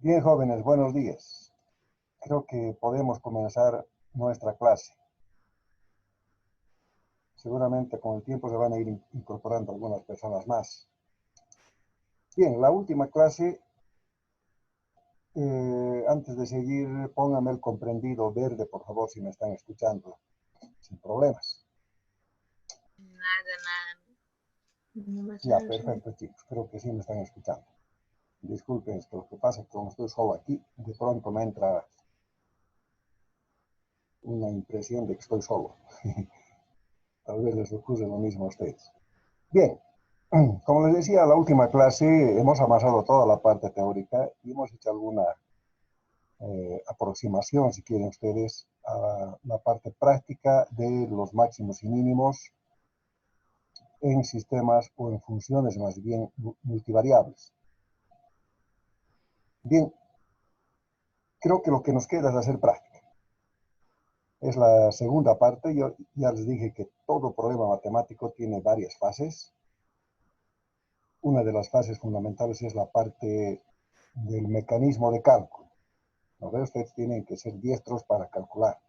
Bien, jóvenes, buenos días. Creo que podemos comenzar nuestra clase. Seguramente con el tiempo se van a ir incorporando algunas personas más. Bien, la última clase, antes de seguir, pónganme el comprendido verde, por favor, si me están escuchando, sin problemas. Nada, nada. No pasa Ya, nada. perfecto, chicos, creo que sí me están escuchando. Disculpen esto, lo que pasa es que como estoy solo aquí, de pronto me entra una impresión de que estoy solo. Tal vez les ocurre lo mismo a ustedes. Bien, como les decía, la última clase hemos amasado toda la parte teórica y hemos hecho alguna aproximación, si quieren ustedes, a la parte práctica de los máximos y mínimos en sistemas o en funciones más bien multivariables. Bien, creo que lo que nos queda es hacer práctica. Es la segunda parte. Yo ya les dije que todo problema matemático tiene varias fases. Una de las fases fundamentales es la parte del mecanismo de cálculo. ¿No ve? Ustedes tienen que ser diestros para calcular.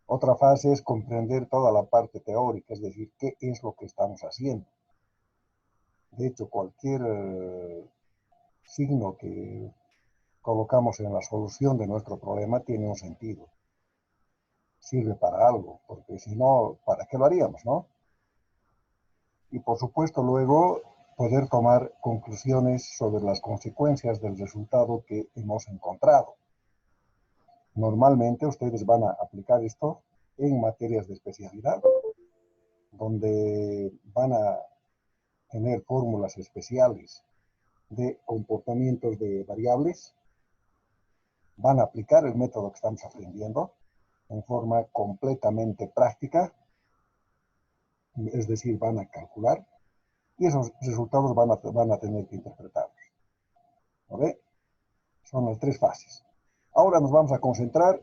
Otra fase es comprender toda la parte teórica, es decir, qué es lo que estamos haciendo. De hecho, cualquier signo que colocamos en la solución de nuestro problema tiene un sentido. Sirve para algo, porque si no, ¿para qué lo haríamos, no? Y por supuesto luego poder tomar conclusiones sobre las consecuencias del resultado que hemos encontrado. Normalmente ustedes van a aplicar esto en materias de especialidad, donde van a tener fórmulas especiales de comportamientos de variables, van a aplicar el método que estamos aprendiendo en forma completamente práctica, es decir, van a calcular y esos resultados van a tener que interpretarlos. ¿No? Son las tres fases. Ahora nos vamos a concentrar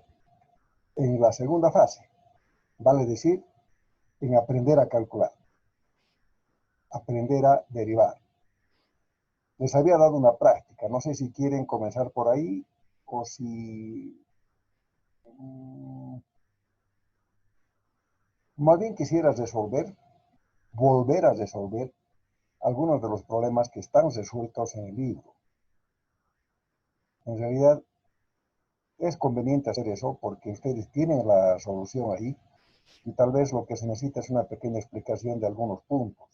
en la segunda fase, vale decir, en aprender a calcular, aprender a derivar. Les había dado una práctica, no sé si quieren comenzar por ahí o si más bien quisiera volver a resolver algunos de los problemas que están resueltos en el libro. En realidad es conveniente hacer eso porque ustedes tienen la solución ahí y tal vez lo que se necesita es una pequeña explicación de algunos puntos.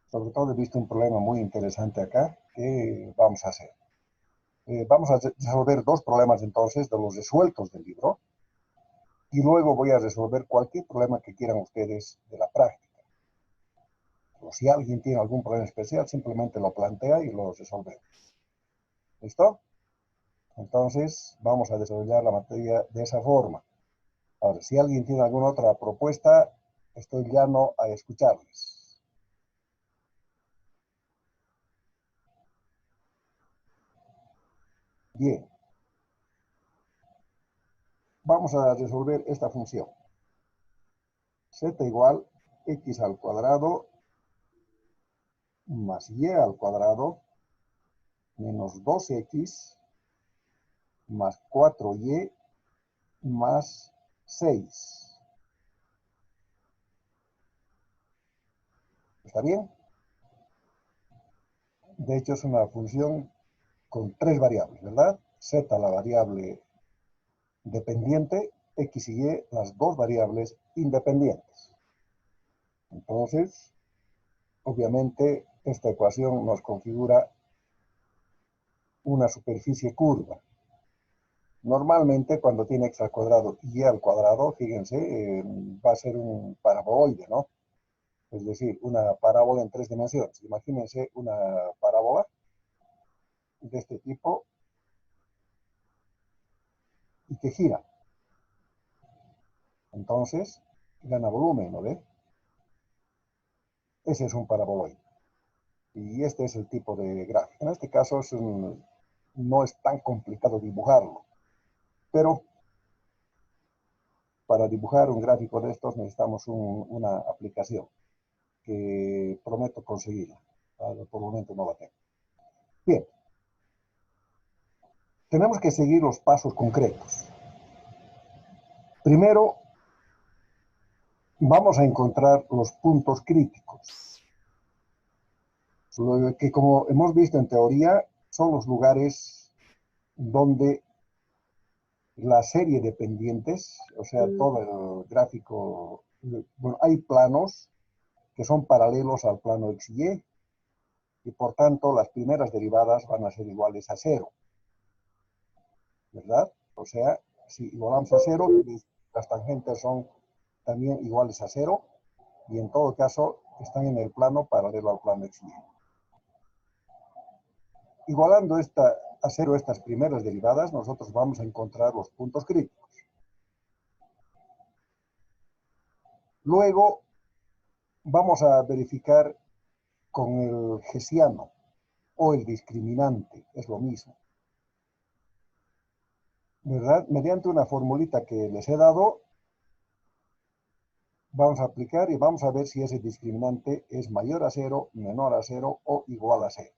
Sobre todo he visto un problema muy interesante acá que vamos a hacer. Vamos a resolver dos problemas entonces de los resueltos del libro y luego voy a resolver cualquier problema que quieran ustedes de la práctica. O si alguien tiene algún problema especial, simplemente lo plantea y lo resolvemos. ¿Listo? Entonces, vamos a desarrollar la materia de esa forma. Ahora, si alguien tiene alguna otra propuesta, estoy llano a escucharles. Bien, vamos a resolver esta función. Z igual x al cuadrado más y al cuadrado menos 2x más 4y más 6. ¿Está bien? De hecho, es una función con tres variables, ¿verdad? Z, la variable dependiente, x y y, las dos variables independientes. Entonces, obviamente, esta ecuación nos configura una superficie curva. Normalmente, cuando tiene x al cuadrado y y al cuadrado, fíjense, va a ser un paraboloide, ¿no? Es decir, una parábola en tres dimensiones. Imagínense una parábola de este tipo y que gira. Entonces, gana volumen, ¿no ve? Ese es un paraboloide. Y este es el tipo de gráfico. En este caso no es tan complicado dibujarlo, pero para dibujar un gráfico de estos necesitamos una aplicación que prometo conseguirla. Por el momento no la tengo. Bien, tenemos que seguir los pasos concretos. Primero, vamos a encontrar los puntos críticos, que como hemos visto en teoría, son los lugares donde la serie de pendientes, o sea, todo el gráfico, bueno, hay planos que son paralelos al plano x y por tanto las primeras derivadas van a ser iguales a 0, ¿verdad? O sea, si igualamos a 0, las tangentes son también iguales a 0 y en todo caso están en el plano paralelo al plano x y. Igualando a 0 estas primeras derivadas, nosotros vamos a encontrar los puntos críticos. Luego vamos a verificar con el hessiano o el discriminante, es lo mismo, ¿verdad? Mediante una formulita que les he dado, vamos a aplicar y vamos a ver si ese discriminante es mayor a 0, menor a 0 o igual a 0.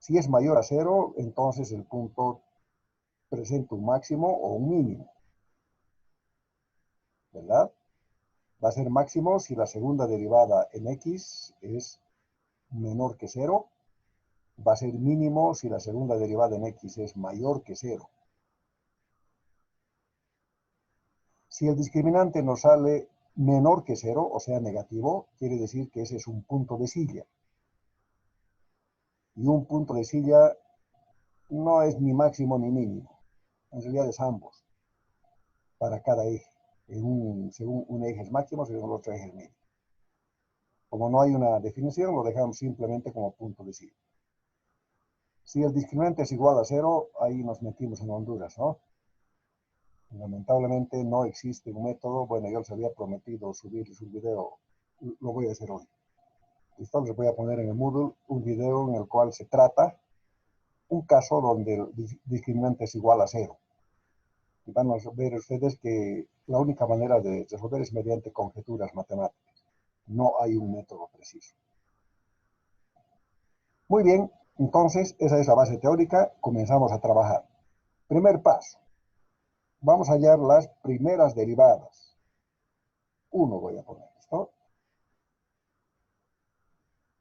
Si es mayor a 0, entonces el punto presenta un máximo o un mínimo, ¿verdad? Va a ser máximo si la segunda derivada en x es menor que 0. Va a ser mínimo si la segunda derivada en x es mayor que 0. Si el discriminante nos sale menor que 0, o sea, negativo, quiere decir que ese es un punto de silla. Y un punto de silla no es ni máximo ni mínimo. En realidad es ambos, para cada eje. Según un eje es máximo, según el otro eje es mínimo. Como no hay una definición, lo dejamos simplemente como punto de silla. Si el discriminante es igual a 0, ahí nos metimos en Honduras, ¿no? Lamentablemente no existe un método. Bueno, yo les había prometido subirles un video, lo voy a hacer hoy. Listo, les voy a poner en el Moodle un video en el cual se trata un caso donde el discriminante es igual a 0. Y van a ver ustedes que la única manera de resolver es mediante conjeturas matemáticas. No hay un método preciso. Muy bien, entonces esa es la base teórica. Comenzamos a trabajar. Primer paso. Vamos a hallar las primeras derivadas. 1 voy a poner esto.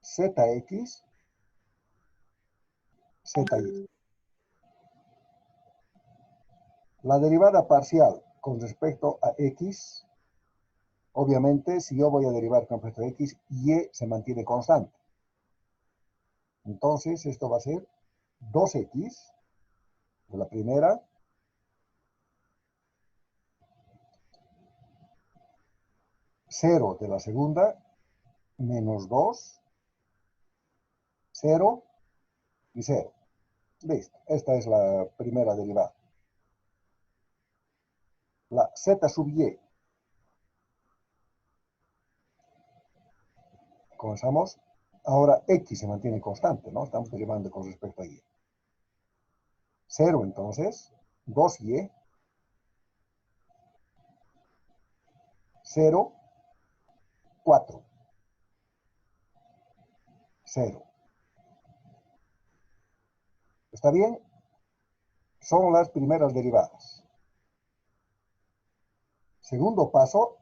Zx, zy. La derivada parcial con respecto a x, obviamente, si yo voy a derivar con respecto a x, y se mantiene constante. Entonces, esto va a ser 2x de la primera, cero de la segunda, menos 2, 0 y 0. Listo, esta es la primera derivada. La z sub y. Comenzamos. Ahora x se mantiene constante, ¿no? Estamos derivando con respecto a y. 0 entonces, 2y, 0, 4, 0. ¿Está bien? Son las primeras derivadas. Segundo paso,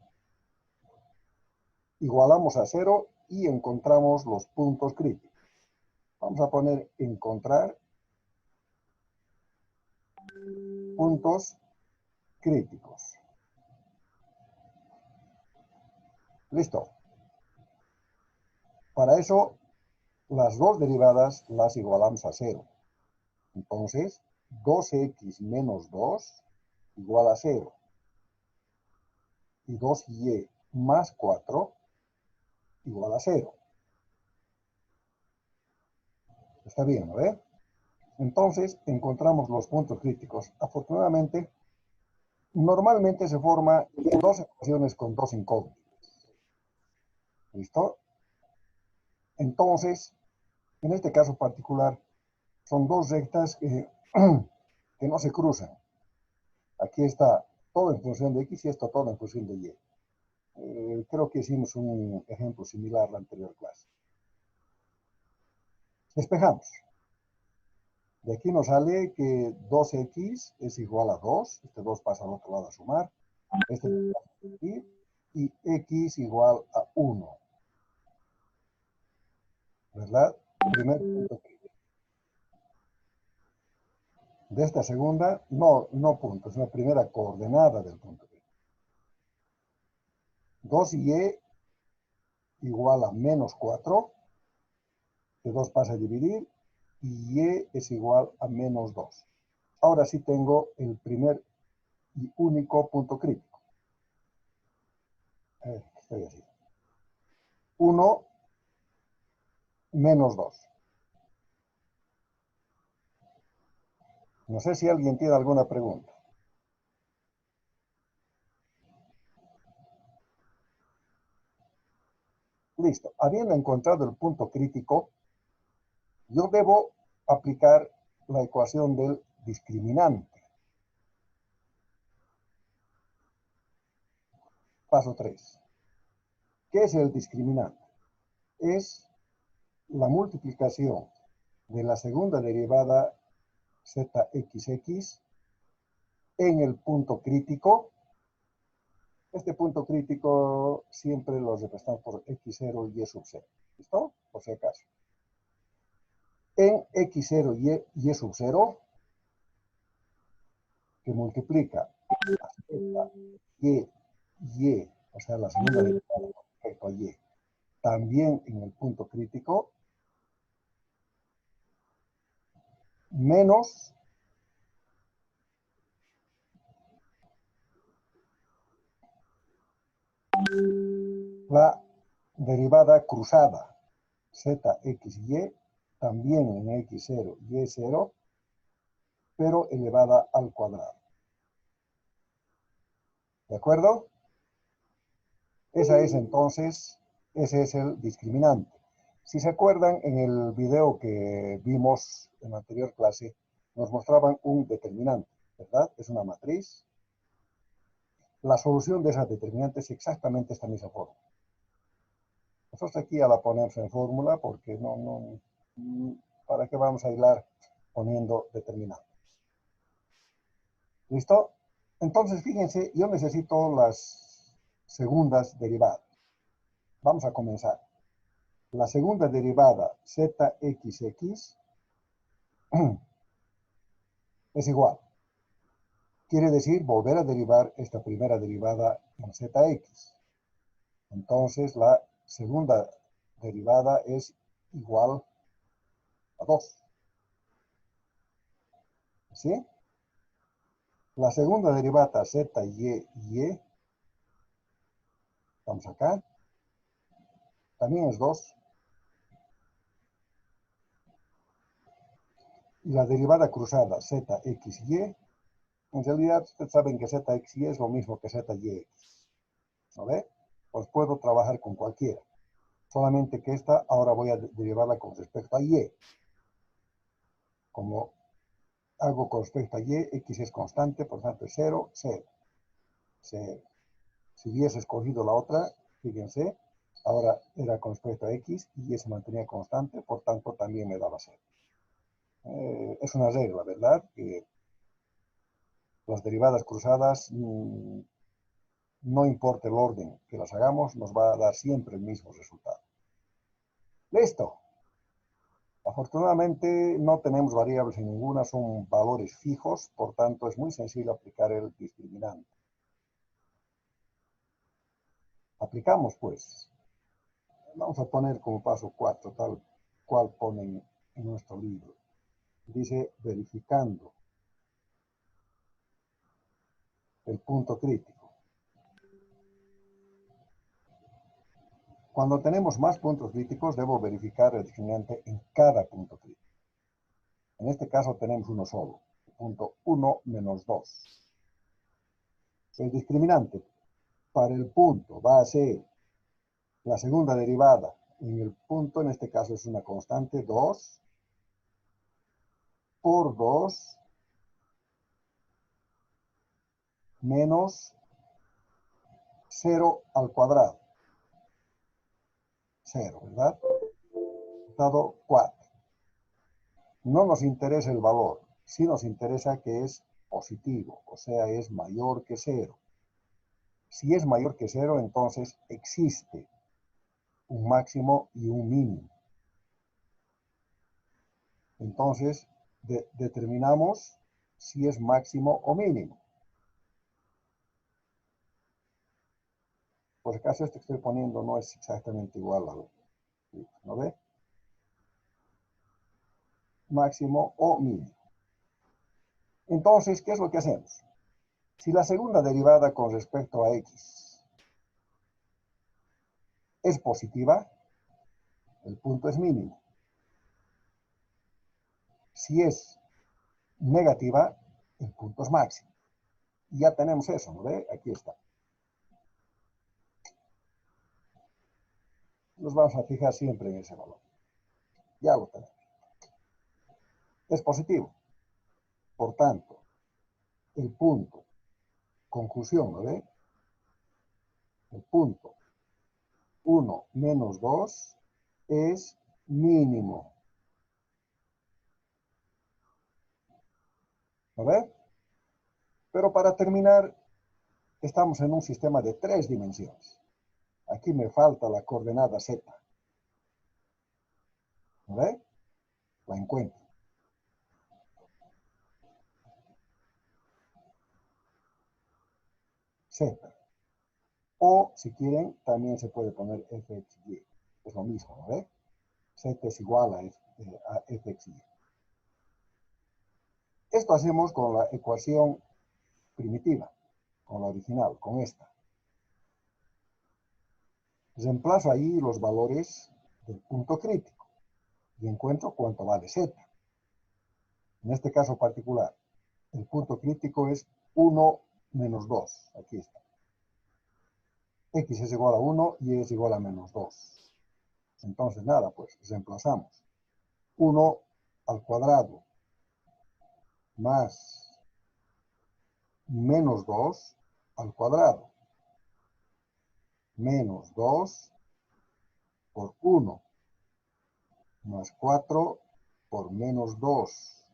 igualamos a 0 y encontramos los puntos críticos. Vamos a poner encontrar puntos críticos. Listo. Para eso, las dos derivadas las igualamos a 0. Entonces, 2x menos 2 igual a 0. Y 2y más 4 igual a 0. Está bien, ¿no? Entonces, encontramos los puntos críticos. Afortunadamente, normalmente se forma en dos ecuaciones con dos incógnitas. ¿Listo? Entonces, en este caso particular, son dos rectas que no se cruzan. Aquí está todo en función de x y esto todo en función de y. Creo que hicimos un ejemplo similar a la anterior clase. Despejamos. De aquí nos sale que 2x es igual a 2. Este 2 pasa al otro lado a sumar. Este pasa a dividir. Y x igual a 1. ¿Verdad? Primer punto crítico. De esta segunda, no punto, sino primera coordenada del punto crítico. 2y igual a menos 4. De 2 pasa a dividir. Y y es igual a menos 2. Ahora sí tengo el primer y único punto crítico. Estoy así. 1 menos 2. No sé si alguien tiene alguna pregunta. Listo. Habiendo encontrado el punto crítico, yo debo aplicar la ecuación del discriminante. Paso 3. ¿Qué es el discriminante? Es la multiplicación de la segunda derivada zxx en el punto crítico. Este punto crítico siempre lo representamos por x0 y y sub 0. ¿Listo? Por si acaso. En x0 y sub 0, que multiplica la z, y, o sea, la segunda derivada con respecto a y, también en el punto crítico, menos la derivada cruzada zxy, también en x0 y y0, pero elevada al cuadrado. ¿De acuerdo? Ese es el discriminante. Si se acuerdan, en el video que vimos en la anterior clase, nos mostraban un determinante, ¿verdad? Es una matriz. La solución de esa determinante es exactamente esta misma fórmula. Nosotros aquí ya la ponemos en fórmula porque ¿para qué vamos a hilar poniendo determinantes? ¿Listo? Entonces, fíjense, yo necesito las segundas derivadas. Vamos a comenzar. La segunda derivada zxx es igual. Quiere decir volver a derivar esta primera derivada en zx. Entonces la segunda derivada es igual a 2. ¿Sí? La segunda derivada y, estamos acá, también es 2. Y la derivada cruzada zxy, en realidad ustedes saben que zxy es lo mismo que zyx. ¿No ve? Pues puedo trabajar con cualquiera. Solamente que esta ahora voy a derivarla con respecto a y. Como hago con respecto a y, x es constante, por tanto es 0, 0, 0. Si hubiese escogido la otra, fíjense, ahora era con respecto a x y y se mantenía constante, por tanto también me daba 0. Es una regla, ¿verdad? Que las derivadas cruzadas, no importa el orden que las hagamos, nos va a dar siempre el mismo resultado. ¡Listo! Afortunadamente no tenemos variables en ninguna, son valores fijos, por tanto es muy sencillo aplicar el discriminante. Aplicamos pues. Vamos a poner como paso 4, tal cual ponen en nuestro libro. Dice verificando el punto crítico. Cuando tenemos más puntos críticos, debo verificar el discriminante en cada punto crítico. En este caso tenemos uno solo, el punto 1 menos 2. El discriminante para el punto va a ser la segunda derivada en el punto, en este caso es una constante, 2 por 2 menos 0 al cuadrado. 0, ¿verdad? Resultado 4. no nos interesa el valor, sí nos interesa que es positivo, o sea, es mayor que cero. Si es mayor que cero, entonces existe un máximo y un mínimo. Entonces, determinamos si es máximo o mínimo. Por si acaso, este que estoy poniendo no es exactamente igual al, ¿no ve? Máximo o mínimo. Entonces, ¿qué es lo que hacemos? Si la segunda derivada con respecto a x es positiva, el punto es mínimo. Si es negativa, el punto es máximo. Y ya tenemos eso, ¿no ve? Aquí está. Nos vamos a fijar siempre en ese valor. Ya lo tenemos. Es positivo. Por tanto, el punto, conclusión, ¿no ve? El punto 1 menos 2 es mínimo. ¿No ve? Pero para terminar, estamos en un sistema de 3 dimensiones. Aquí me falta la coordenada z. ¿No ve? La encuentro. Z. O, si quieren, también se puede poner fxy. Es lo mismo, ¿no ve? Z es igual a fxy. Esto hacemos con la ecuación primitiva, con la original, con esta. Reemplazo ahí los valores del punto crítico y encuentro cuánto vale z. En este caso particular, el punto crítico es 1 menos 2. Aquí está. X es igual a 1 y es igual a menos 2. Entonces, nada, pues reemplazamos. 1 al cuadrado más menos 2 al cuadrado. Menos 2 por 1 más 4 por menos 2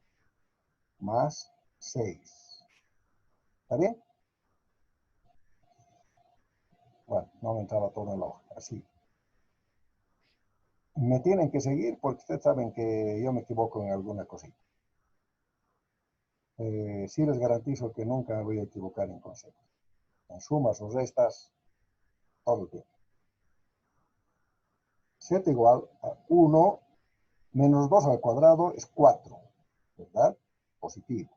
más 6. ¿Está bien? Bueno, no me entraba todo en la hoja, así. Me tienen que seguir porque ustedes saben que yo me equivoco en alguna cosita. Sí les garantizo que nunca me voy a equivocar en conceptos. En sumas o restas, todo el tiempo. Z igual a 1 menos 2 al cuadrado es 4, ¿verdad? Positivo.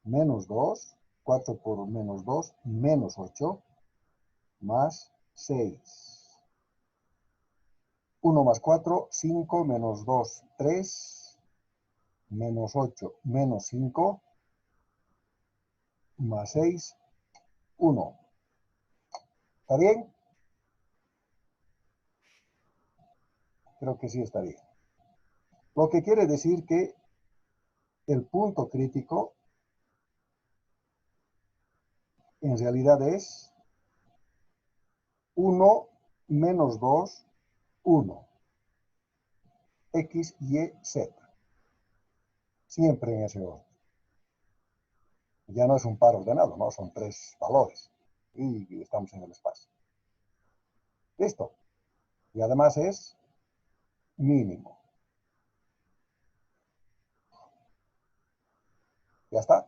Menos 2, 4 por menos 2, menos 8, más 6. 1 más 4, 5, menos 2, 3, menos 8, menos 5, más 6, 1. ¿Está bien? Creo que sí está bien. Lo que quiere decir que el punto crítico en realidad es 1 menos 2, 1. X, Y, Z. Siempre en ese orden. Ya no es un par ordenado, ¿no? Son 3 valores. Y estamos en el espacio. Listo. Y además es mínimo. Ya está.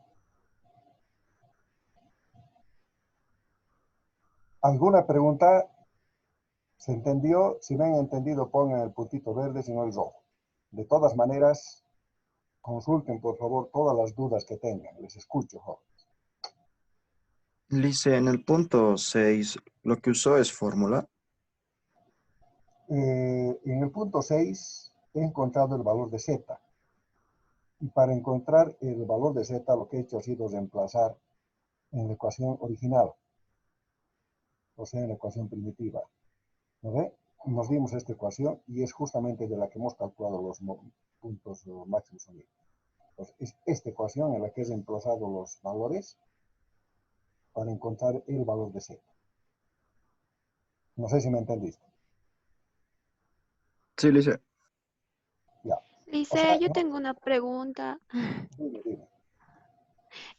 ¿Alguna pregunta? ¿Se entendió? Si no han entendido, pongan el puntito verde, si no el rojo. De todas maneras, consulten, por favor, todas las dudas que tengan. Les escucho, joven. Lice, en el punto 6, lo que usó es fórmula. En el punto 6 he encontrado el valor de z. Y para encontrar el valor de z, lo que he hecho ha sido reemplazar en la ecuación original, o sea, en la ecuación primitiva. ¿No ve? Nos dimos esta ecuación y es justamente de la que hemos calculado los puntos máximos o mínimos. Entonces, es esta ecuación en la que he reemplazado los valores para encontrar el valor de z. No sé si me entendiste. Sí, Lice. Ya. Sí, O sea, Lice, yo tengo una pregunta. dime.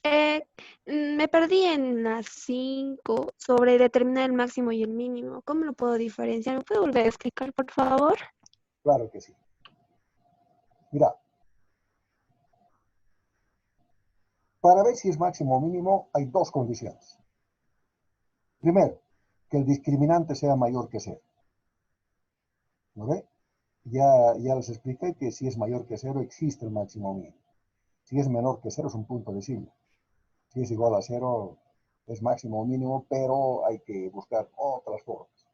Eh, Me perdí en las 5 sobre determinar el máximo y el mínimo. ¿Cómo lo puedo diferenciar? ¿Me puede volver a explicar, por favor? Claro que sí. Mira, para ver si es máximo o mínimo hay dos condiciones. Primero, que el discriminante sea mayor que cero. ¿No ve? Ya les expliqué que si es mayor que cero existe el máximo o mínimo. Si es menor que cero es un punto decimal. Si es igual a cero es máximo o mínimo, pero hay que buscar otras formas.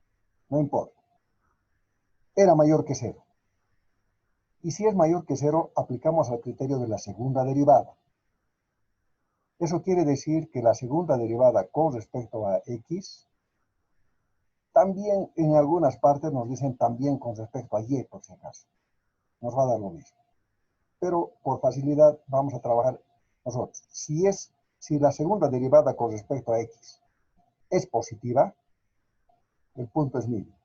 No importa. Era mayor que cero. Y si es mayor que cero, aplicamos al criterio de la segunda derivada. Eso quiere decir que la segunda derivada con respecto a x, también en algunas partes nos dicen también con respecto a y, por si acaso. Nos va a dar lo mismo. Pero por facilidad vamos a trabajar nosotros. Si la segunda derivada con respecto a x es positiva, el punto es mínimo.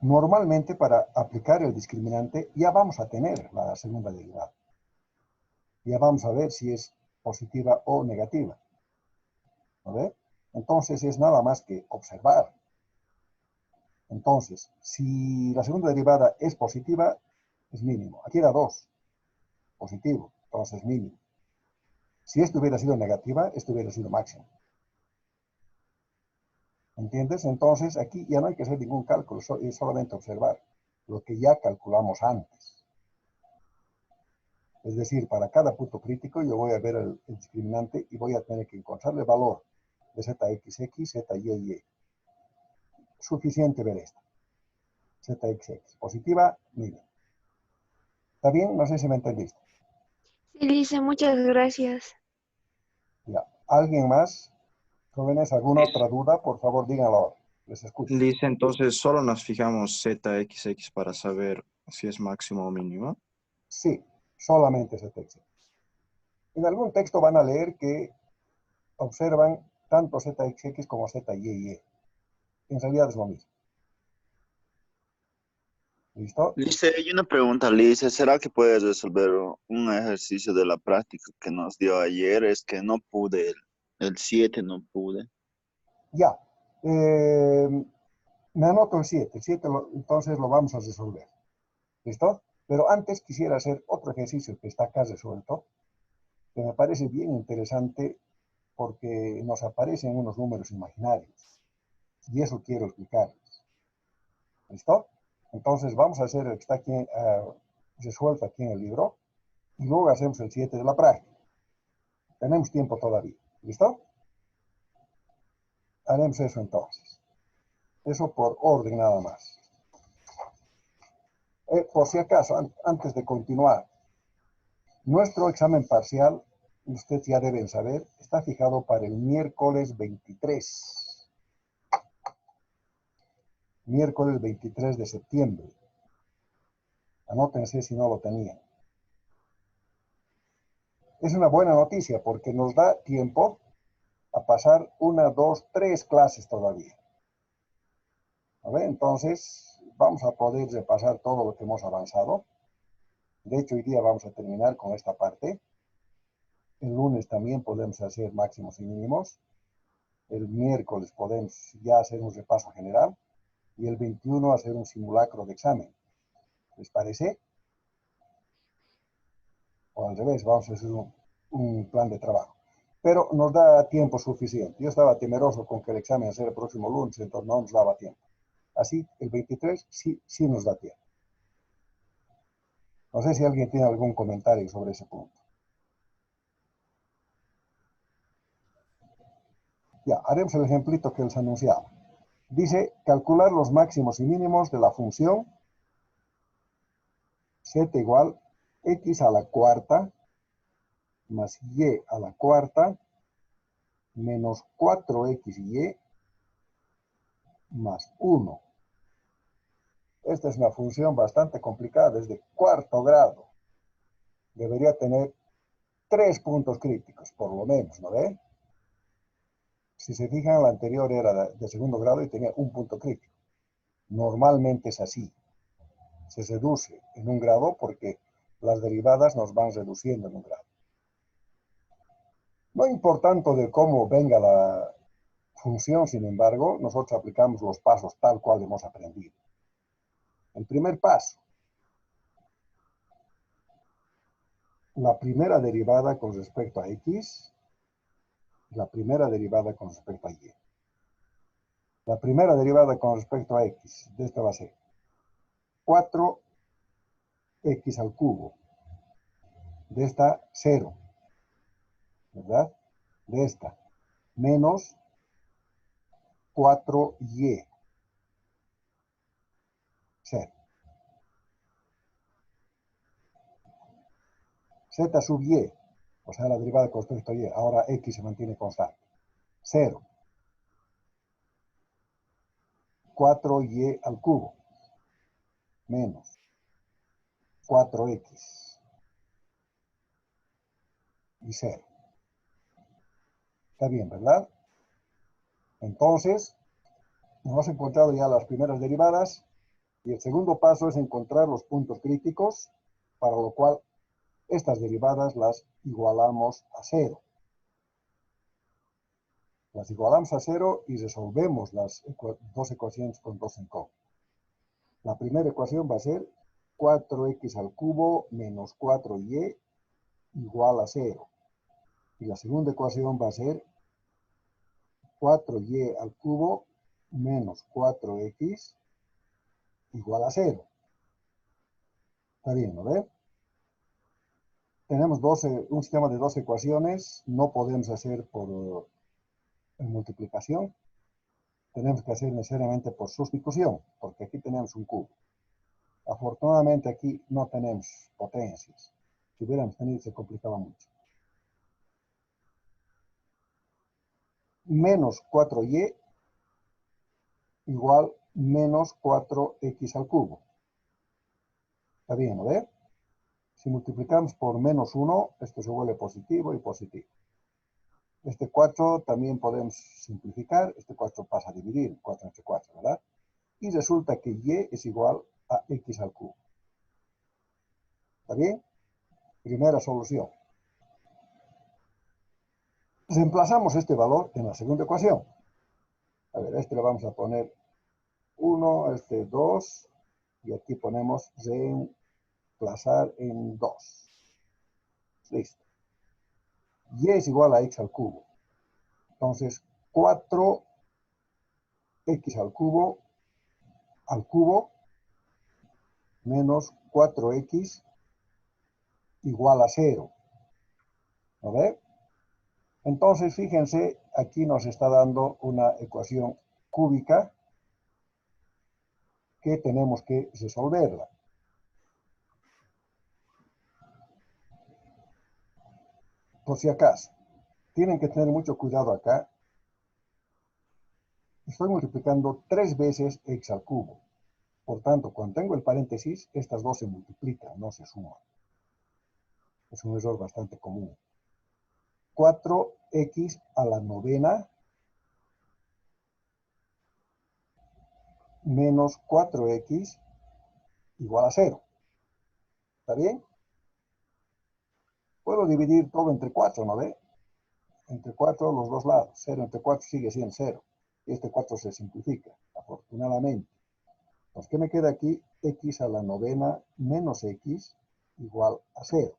Normalmente para aplicar el discriminante ya vamos a tener la segunda derivada. Ya vamos a ver si es positiva o negativa. ¿No ve? Entonces es nada más que observar. Entonces, si la segunda derivada es positiva, es mínimo. Aquí era 2, positivo, entonces mínimo. Si esto hubiera sido negativa, esto hubiera sido máximo. ¿Entiendes? Entonces aquí ya no hay que hacer ningún cálculo, es solamente observar lo que ya calculamos antes. Es decir, para cada punto crítico yo voy a ver el discriminante y voy a tener que encontrarle valor de zxx, zy. Suficiente ver esto. Zxx, positiva, mínimo. ¿Está bien? No sé si me entendiste. Sí, Lice, muchas gracias. Ya. ¿Alguien más? Jóvenes, ¿alguna otra duda? Por favor, díganlo ahora. Les escucho. Lice, entonces solo nos fijamos ZXX para saber si es máximo o mínimo. Sí, solamente Zx. En algún texto van a leer que observan tanto Zxx como Zy. En realidad es lo mismo. ¿Listo? Lice, hay una pregunta, Lice. ¿Será que puedes resolver un ejercicio de la práctica que nos dio ayer? Es que no pude, el 7 no pude. Ya. Me anoto el 7. El 7 entonces lo vamos a resolver. ¿Listo? Pero antes quisiera hacer otro ejercicio que está acá resuelto, que me parece bien interesante porque nos aparecen unos números imaginarios. Y eso quiero explicarles. ¿Listo? Entonces vamos a hacer el que está aquí resuelto aquí en el libro y luego hacemos el 7 de la práctica. Tenemos tiempo todavía. ¿Listo? Haremos eso entonces. Eso por orden nada más. Por si acaso, antes de continuar, nuestro examen parcial, ustedes ya deben saber, está fijado para el miércoles 23. Miércoles 23 de septiembre. Anótense si no lo tenían. Es una buena noticia porque nos da tiempo a pasar 1, 2, 3 clases todavía. ¿A ver? Entonces, vamos a poder repasar todo lo que hemos avanzado. De hecho, hoy día vamos a terminar con esta parte. El lunes también podemos hacer máximos y mínimos. El miércoles podemos ya hacer un repaso general. Y el 21 hacer un simulacro de examen. ¿Les parece? O al revés, vamos a hacer un plan de trabajo. Pero nos da tiempo suficiente. Yo estaba temeroso con que el examen sea el próximo lunes, entonces no nos daba tiempo. Así, el 23 sí nos da tiempo. No sé si alguien tiene algún comentario sobre ese punto. Ya, haremos el ejemplito que les anunciaba. Dice, calcular los máximos y mínimos de la función z igual x a la cuarta más y a la cuarta menos 4xy más 1. Esta es una función bastante complicada, es de cuarto grado. Debería tener 3 puntos críticos, por lo menos, ¿no ve? Si se fijan, la anterior era de segundo grado y tenía un punto crítico. Normalmente es así. se reduce en un grado porque las derivadas nos van reduciendo en un grado. No importando de cómo venga la función, sin embargo, nosotros aplicamos los pasos tal cual hemos aprendido. El primer paso, la primera derivada con respecto a x, la primera derivada con respecto a y. La primera derivada con respecto a x, de esta va a ser 4x al cubo. De esta, 0, ¿verdad? De esta, menos 4y, 0. Z sub y, o sea, la derivada con respecto a y, ahora x se mantiene constante. 0. 4y al cubo, menos 4x y 0. Está bien, ¿verdad? Entonces, hemos encontrado ya las primeras derivadas y el segundo paso es encontrar los puntos críticos, para lo cual estas derivadas las igualamos a 0. Las igualamos a 0 y resolvemos las dos ecuaciones con dos incógnitas. La primera ecuación va a ser 4x al cubo menos 4y igual a 0. Y la segunda ecuación va a ser 4y al cubo menos 4x igual a 0. Está bien, ¿no ve? Tenemos un sistema de dos ecuaciones, no podemos hacer por multiplicación, tenemos que hacer necesariamente por sustitución, porque aquí tenemos un cubo. Afortunadamente aquí no tenemos potencias. Si hubiéramos tenido, se complicaba mucho. Menos 4y igual menos 4x al cubo. Está bien, ¿no ve? Si multiplicamos por menos 1, esto se vuelve positivo y positivo. Este 4 también podemos simplificar, este 4 pasa a dividir, 4 entre 4, ¿verdad? Y resulta que y es igual a x al cubo. ¿Está bien? Primera solución. Reemplazamos este valor en la segunda ecuación. A ver, este le vamos a poner 1, este 2, y aquí ponemos reemplazar en 2. Listo. Y es igual a x al cubo. Entonces, 4x al cubo menos 4x igual a 0. ¿No ve? Entonces, fíjense, aquí nos está dando una ecuación cúbica que tenemos que resolverla. Por si acaso, tienen que tener mucho cuidado acá. Estoy multiplicando 3 veces x al cubo. Por tanto, cuando tengo el paréntesis, estas dos se multiplican, no se suman. Es un error bastante común. 4x a la novena menos 4x igual a 0. ¿Está bien? Puedo dividir todo entre 4, ¿no ve? Entre 4 los dos lados. 0 entre 4 sigue siendo 0. Y este 4 se simplifica, afortunadamente. Entonces, ¿qué me queda aquí? X a la novena menos x igual a 0.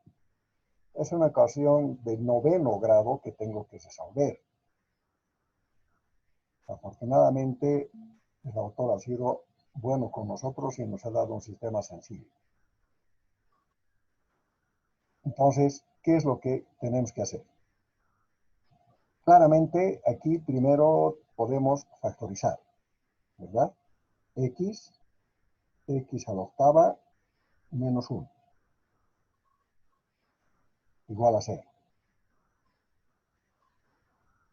Es una ecuación de noveno grado que tengo que resolver. Afortunadamente, el autor ha sido bueno con nosotros y nos ha dado un sistema sencillo. Entonces, ¿qué es lo que tenemos que hacer? Claramente, aquí primero podemos factorizar, ¿verdad? X a la octava menos 1 igual a 0.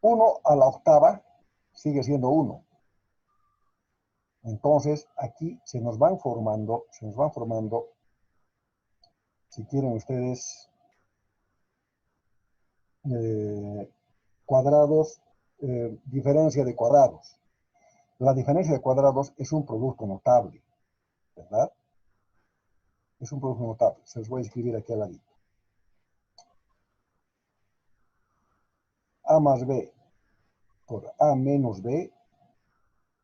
1 a la octava sigue siendo 1. Entonces, aquí se nos van formando, si quieren ustedes, cuadrados, diferencia de cuadrados. La diferencia de cuadrados es un producto notable, ¿verdad? Es un producto notable. Se los voy a escribir aquí al ladito. A más B por A menos B,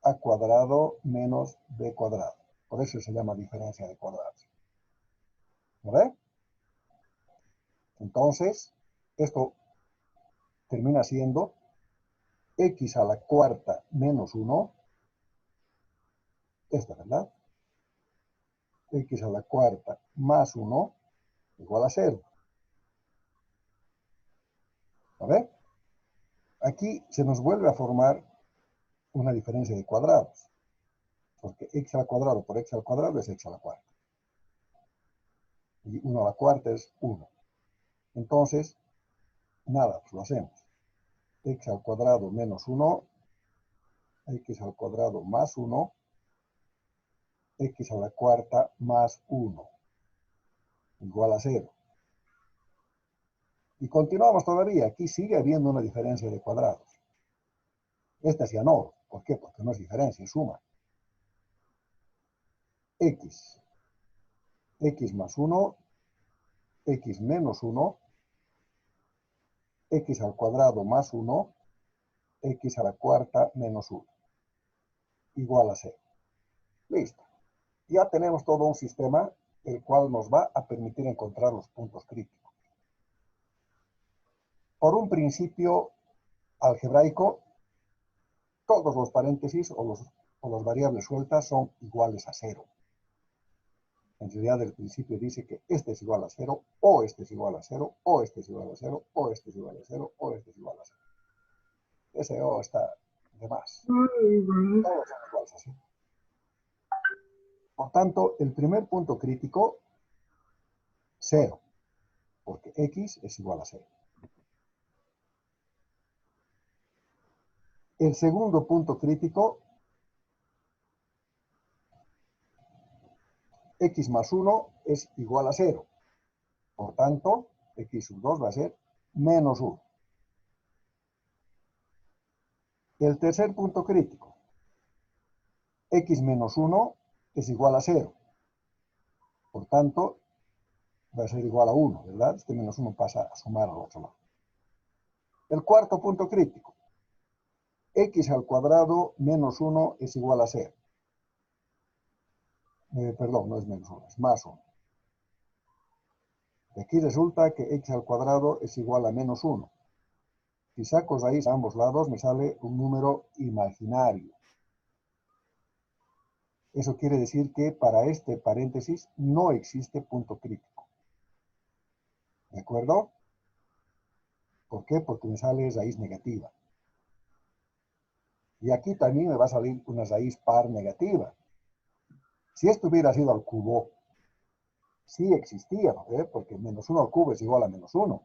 A cuadrado menos B cuadrado. Por eso se llama diferencia de cuadrados. ¿Lo ve? Entonces, esto termina siendo x a la cuarta menos 1, esta, ¿verdad? X a la cuarta más 1 igual a 0. ¿Lo ve? Aquí se nos vuelve a formar una diferencia de cuadrados, porque x al cuadrado por x al cuadrado es x a la cuarta. Y 1 a la cuarta es 1. Entonces, nada, pues lo hacemos. X al cuadrado menos 1, x al cuadrado más 1, x a la cuarta más 1, igual a 0. Y continuamos todavía. Aquí sigue habiendo una diferencia de cuadrados. Esta ya no. ¿Por qué? Porque no es diferencia, es suma. X. X más 1, x menos 1, x al cuadrado más 1, x a la cuarta menos 1, igual a 0. Listo. Ya tenemos todo un sistema el cual nos va a permitir encontrar los puntos críticos. Por un principio algebraico, todos los paréntesis o las variables sueltas son iguales a 0. En realidad el principio dice que este es igual a 0, o este es igual a 0, o este es igual a 0, o este es igual a 0, o este es igual a 0. Ese o está de más. Todos son iguales a 0. Por tanto, el primer punto crítico, 0, porque x es igual a 0. El segundo punto crítico, x más 1 es igual a 0. Por tanto, x sub 2 va a ser menos 1. El tercer punto crítico, x menos 1 es igual a 0. Por tanto, va a ser igual a 1, ¿verdad? Este menos 1 pasa a sumar al otro lado. El cuarto punto crítico, x al cuadrado menos 1 es igual a 0. Perdón, no es menos 1, es más 1. De aquí resulta que x al cuadrado es igual a menos 1. Si saco raíz a ambos lados, me sale un número imaginario. Eso quiere decir que para este paréntesis no existe punto crítico. ¿De acuerdo? ¿Por qué? Porque me sale raíz negativa. Y aquí también me va a salir una raíz par negativa. Si esto hubiera sido al cubo, sí existía, ¿no? Porque menos 1 al cubo es igual a menos 1.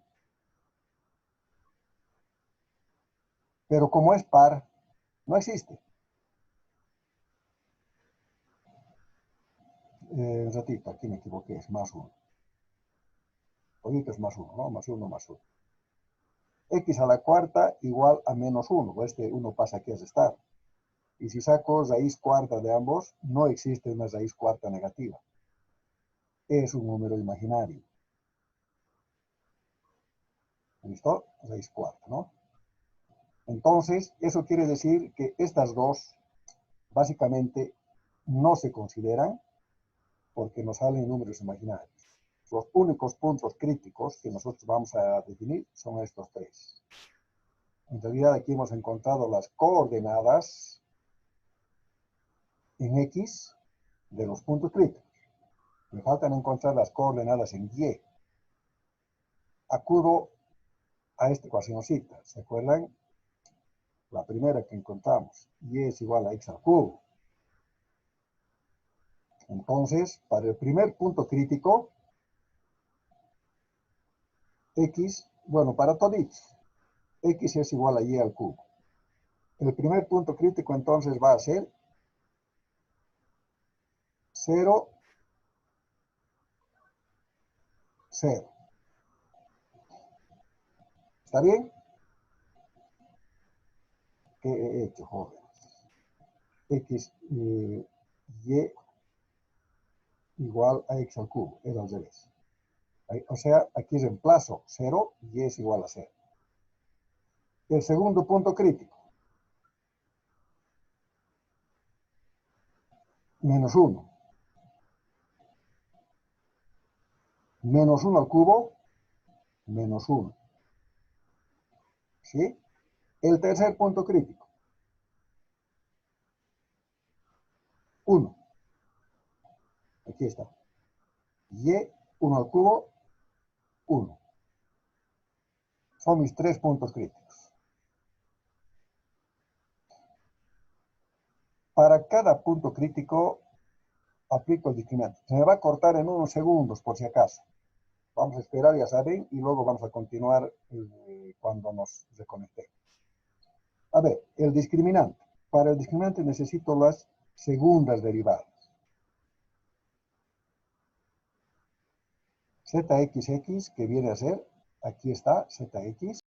Pero como es par, no existe. Un ratito, aquí me equivoqué, es más 1. Ahorita es más 1, ¿no? Más 1, más 1. X a la cuarta igual a menos 1. Este 1 pasa aquí a restar. Y si saco raíz cuarta de ambos, no existe una raíz cuarta negativa. Es un número imaginario. ¿Listo? Raíz cuarta, ¿no? Entonces, eso quiere decir que estas dos básicamente no se consideran porque nos salen números imaginarios. Los únicos puntos críticos que nosotros vamos a definir son estos tres. En realidad aquí hemos encontrado las coordenadas en X de los puntos críticos. Me faltan encontrar las coordenadas en Y. Acudo a esta ecuacioncita. ¿Se acuerdan? La primera que encontramos. Y es igual a x al cubo. Entonces, para el primer punto crítico, x, bueno, para toditos, x es igual a y al cubo. El primer punto crítico entonces va a ser 0, 0. ¿Está bien? ¿Qué he hecho, jóvenes? X, Y igual a x al cubo, es al revés. O sea, aquí reemplazo 0 y es igual a 0. El segundo punto crítico. Menos 1. Menos 1 al cubo, menos 1. ¿Sí? El tercer punto crítico. 1. Aquí está. Y 1 al cubo, 1. Son mis 3 puntos críticos. Para cada punto crítico, aplico el discriminante. Se me va a cortar en unos segundos, por si acaso. Vamos a esperar, ya saben, y luego vamos a continuar cuando nos reconectemos. A ver, el discriminante. Para el discriminante necesito las segundas derivadas. ZXX, que viene a ser, aquí está, ZX,